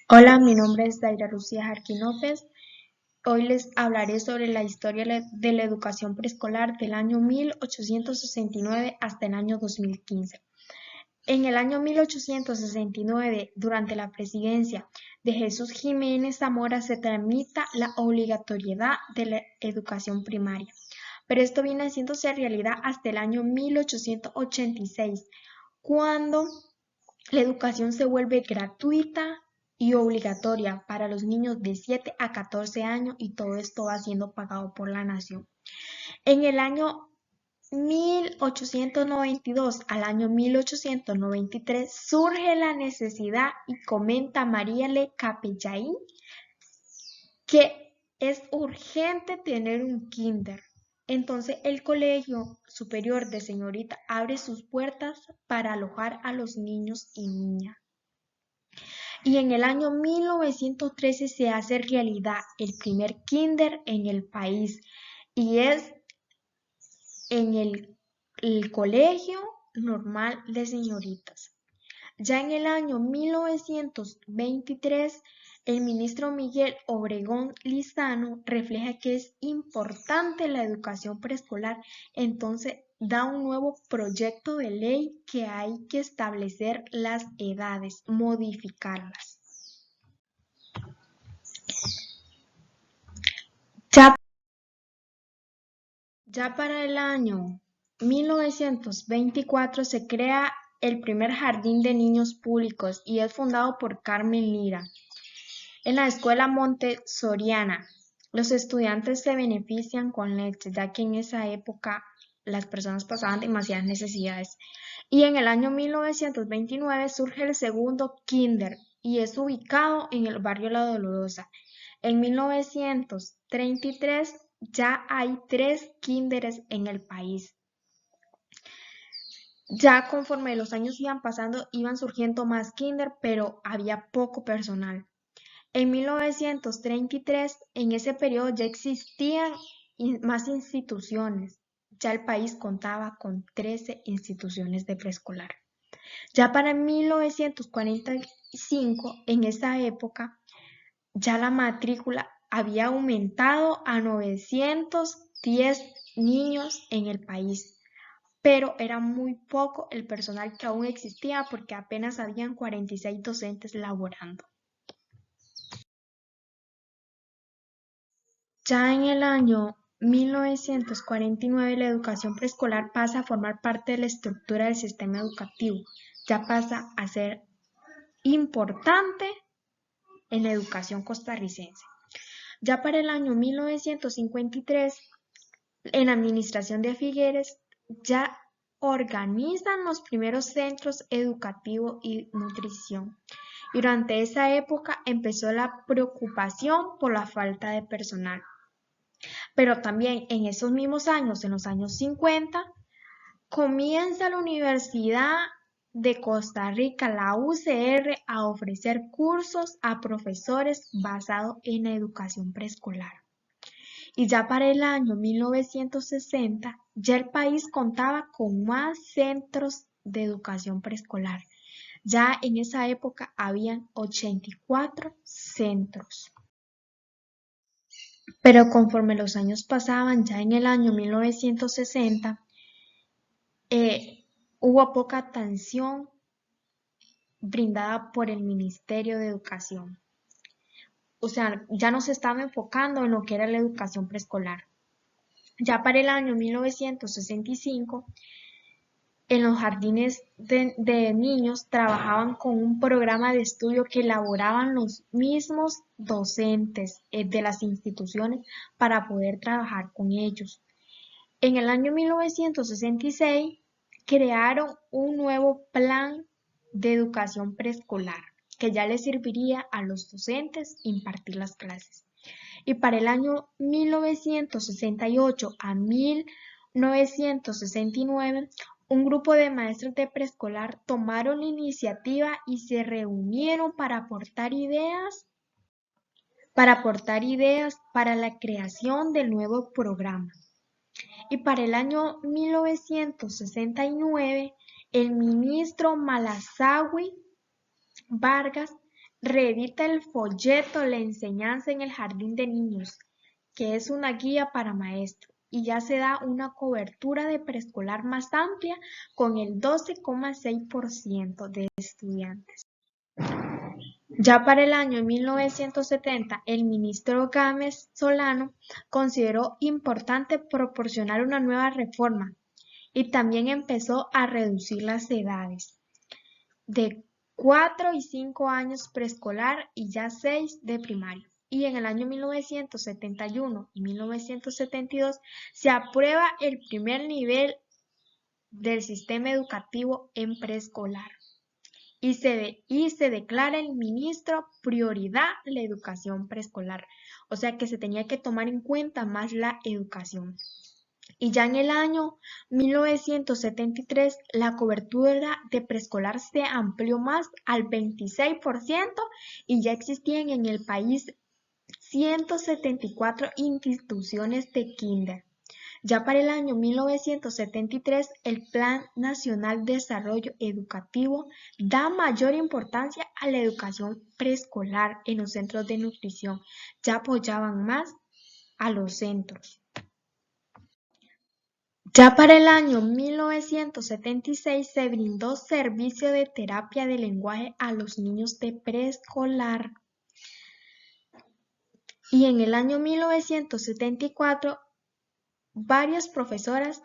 Hola, mi nombre es Daira Lucía Jarquín López. Hoy les hablaré sobre la historia de la educación preescolar del año 1869 hasta el año 2015. En el año 1869, durante la presidencia de Jesús Jiménez Zamora, se tramita la obligatoriedad de la educación primaria, pero esto viene haciéndose realidad hasta el año 1886, cuando la educación se vuelve gratuita y obligatoria para los niños de 7 a 14 años y todo esto va siendo pagado por la nación. En el año 1892 al año 1893 surge la necesidad y comenta Marielle Capellain que es urgente tener un kinder. Entonces el Colegio Superior de Señorita abre sus puertas para alojar a los niños y niñas. Y en el año 1913 se hace realidad el primer kinder en el país y es en el Colegio Normal de Señoritas. Ya en el año 1923, el ministro Miguel Obregón Lizano refleja que es importante la educación preescolar, entonces da un nuevo proyecto de ley que hay que establecer las edades, modificarlas. Ya, ya para el año 1924 se crea el primer jardín de niños públicos y es fundado por Carmen Lira. En la escuela montessoriana, los estudiantes se benefician con leche, ya que en esa época las personas pasaban demasiadas necesidades. Y en el año 1929 surge el segundo kinder y es ubicado en el barrio La Dolorosa. En 1933 ya hay 3 kinderes en el país. Ya conforme los años iban pasando, iban surgiendo más kinder, pero había poco personal. En 1933, en ese periodo ya existían más instituciones. Ya el país contaba con 13 instituciones de preescolar. Ya para 1945, en esa época, ya la matrícula había aumentado a 910 niños en el país, pero era muy poco el personal que aún existía porque apenas habían 46 docentes laborando. Ya en el año 1949 la educación preescolar pasa a formar parte de la estructura del sistema educativo, ya pasa a ser importante en la educación costarricense. Ya para el año 1953, en la administración de Figueres, ya organizan los primeros centros educativos y nutrición. Y durante esa época empezó la preocupación por la falta de personal. Pero también en esos mismos años, en los años 50, comienza la Universidad de Costa Rica, la UCR, a ofrecer cursos a profesores basados en la educación preescolar. Y ya para el año 1960, ya el país contaba con más centros de educación preescolar. Ya en esa época habían 84 centros. Pero conforme los años pasaban, ya en el año 1960, hubo poca atención brindada por el Ministerio de Educación. O sea, ya no se estaba enfocando en lo que era la educación preescolar. Ya para el año 1965, en los jardines de niños trabajaban con un programa de estudio que elaboraban los mismos docentes de las instituciones para poder trabajar con ellos. En el año 1966 crearon un nuevo plan de educación preescolar que ya les serviría a los docentes impartir las clases. Y para el año 1968 a 1969, un grupo de maestros de preescolar tomaron la iniciativa y se reunieron para aportar ideas para la creación del nuevo programa. Y para el año 1969, el ministro Malasawi Vargas reedita el folleto La enseñanza en el jardín de niños, que es una guía para maestros, y ya se da una cobertura de preescolar más amplia con el 12,6% de estudiantes. Ya para el año 1970, el ministro Gámez Solano consideró importante proporcionar una nueva reforma y también empezó a reducir las edades de 4 y 5 años preescolar y ya 6 de primaria. Y en el año 1971 y 1972 se aprueba el primer nivel del sistema educativo en preescolar. Y se declara el ministro prioridad la educación preescolar. O sea que se tenía que tomar en cuenta más la educación. Y ya en el año 1973 la cobertura de preescolar se amplió más al 26% y ya existían en el país 174 instituciones de kinder. Ya para el año 1973, el Plan Nacional de Desarrollo Educativo da mayor importancia a la educación preescolar en los centros de nutrición. Ya apoyaban más a los centros. Ya para el año 1976 se brindó servicio de terapia de lenguaje a los niños de preescolar. Y en el año 1974 varias profesoras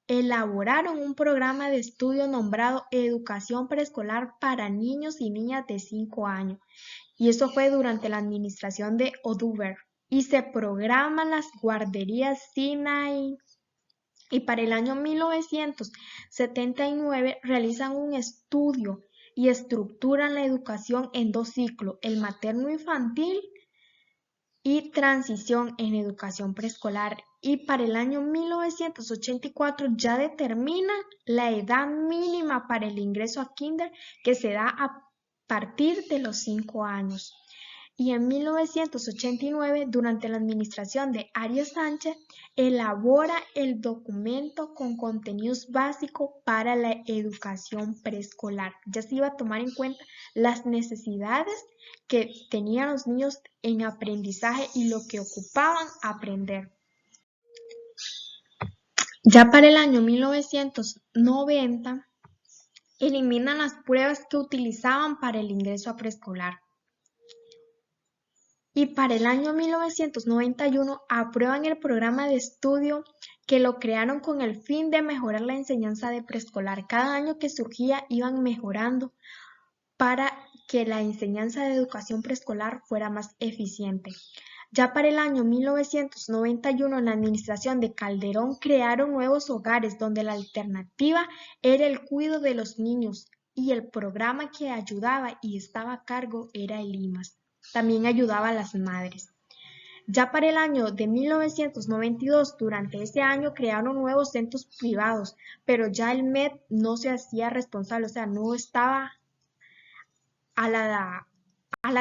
elaboraron un programa de estudio nombrado Educación Preescolar para Niños y Niñas de 5 años. Y eso fue durante la administración de Oduber. Y se programan las guarderías Sinaí. Y para el año 1979 realizan un estudio y estructuran la educación en 2 ciclos, el materno-infantil y transición en educación preescolar. Y para el año 1984 ya determina la edad mínima para el ingreso a kinder, que se da a partir de los 5 años. Y en 1989, durante la administración de Arias Sánchez, elabora el documento con contenidos básicos para la educación preescolar. Ya se iba a tomar en cuenta las necesidades que tenían los niños en aprendizaje y lo que ocupaban aprender. Ya para el año 1990, eliminan las pruebas que utilizaban para el ingreso a preescolar. Y para el año 1991 aprueban el programa de estudio que lo crearon con el fin de mejorar la enseñanza de preescolar. Cada año que surgía iban mejorando para que la enseñanza de educación preescolar fuera más eficiente. Ya para el año 1991 en la administración de Calderón crearon nuevos hogares donde la alternativa era el cuidado de los niños y el programa que ayudaba y estaba a cargo era el IMAS. También ayudaba a las madres. Ya para el año de 1992, durante ese año crearon nuevos centros privados, pero ya el MED no se hacía responsable, o sea, no estaba a la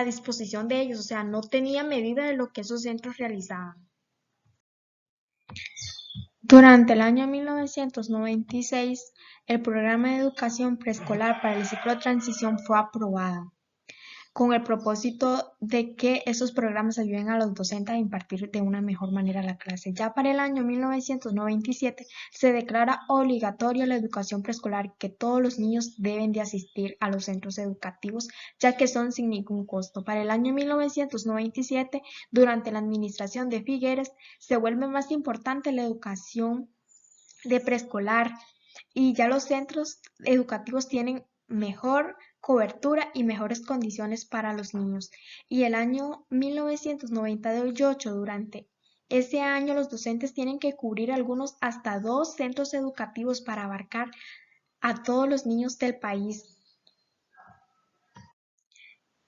disposición de ellos, o sea, no tenía medida de lo que esos centros realizaban. Durante el año 1996, el programa de educación preescolar para el ciclo de transición fue aprobado, con el propósito de que esos programas ayuden a los docentes a impartir de una mejor manera la clase. Ya para el año 1997 se declara obligatoria la educación preescolar, que todos los niños deben de asistir a los centros educativos, ya que son sin ningún costo. Para el año 1997, durante la administración de Figueres, se vuelve más importante la educación de preescolar y ya los centros educativos tienen mejor cobertura y mejores condiciones para los niños. Y el año 1998, durante ese año, los docentes tienen que cubrir algunos hasta 2 centros educativos para abarcar a todos los niños del país.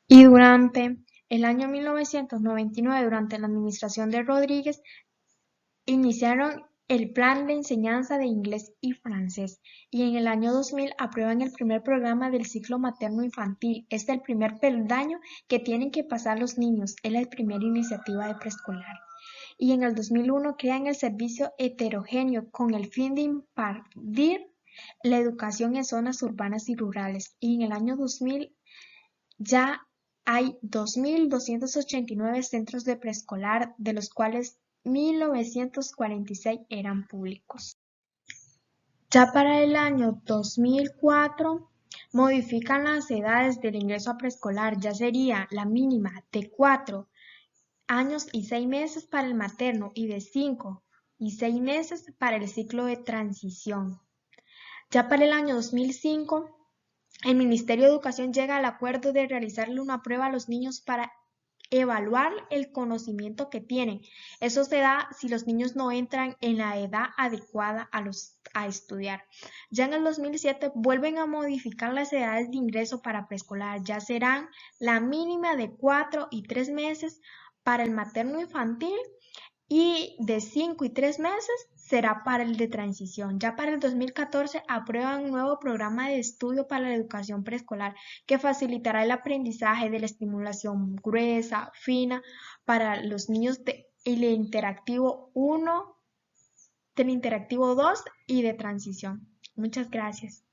Y durante el año 1999, durante la administración de Rodríguez, iniciaron el plan de enseñanza de inglés y francés, y en el año 2000 aprueban el primer programa del ciclo materno-infantil. Es el primer peldaño que tienen que pasar los niños, es la primera iniciativa de preescolar. Y en el 2001 crean el servicio heterogéneo con el fin de impartir la educación en zonas urbanas y rurales. Y en el año 2000 ya hay 2.289 centros de preescolar, de los cuales 1.946 eran públicos. Ya para el año 2004 modifican las edades del ingreso a preescolar, ya sería la mínima de 4 años y 6 meses para el materno y de 5 y 6 meses para el ciclo de transición. Ya para el año 2005, el Ministerio de Educación llega al acuerdo de realizarle una prueba a los niños para evaluar el conocimiento que tienen. Eso se da si los niños no entran en la edad adecuada a estudiar. Ya en el 2007 vuelven a modificar las edades de ingreso para preescolar. Ya serán la mínima de 4 y 3 meses para el materno infantil y de 5 y 3 meses será para el de transición. Ya para el 2014 aprueban un nuevo programa de estudio para la educación preescolar que facilitará el aprendizaje de la estimulación gruesa, fina, para los niños del interactivo 1, del interactivo 2 y de transición. Muchas gracias.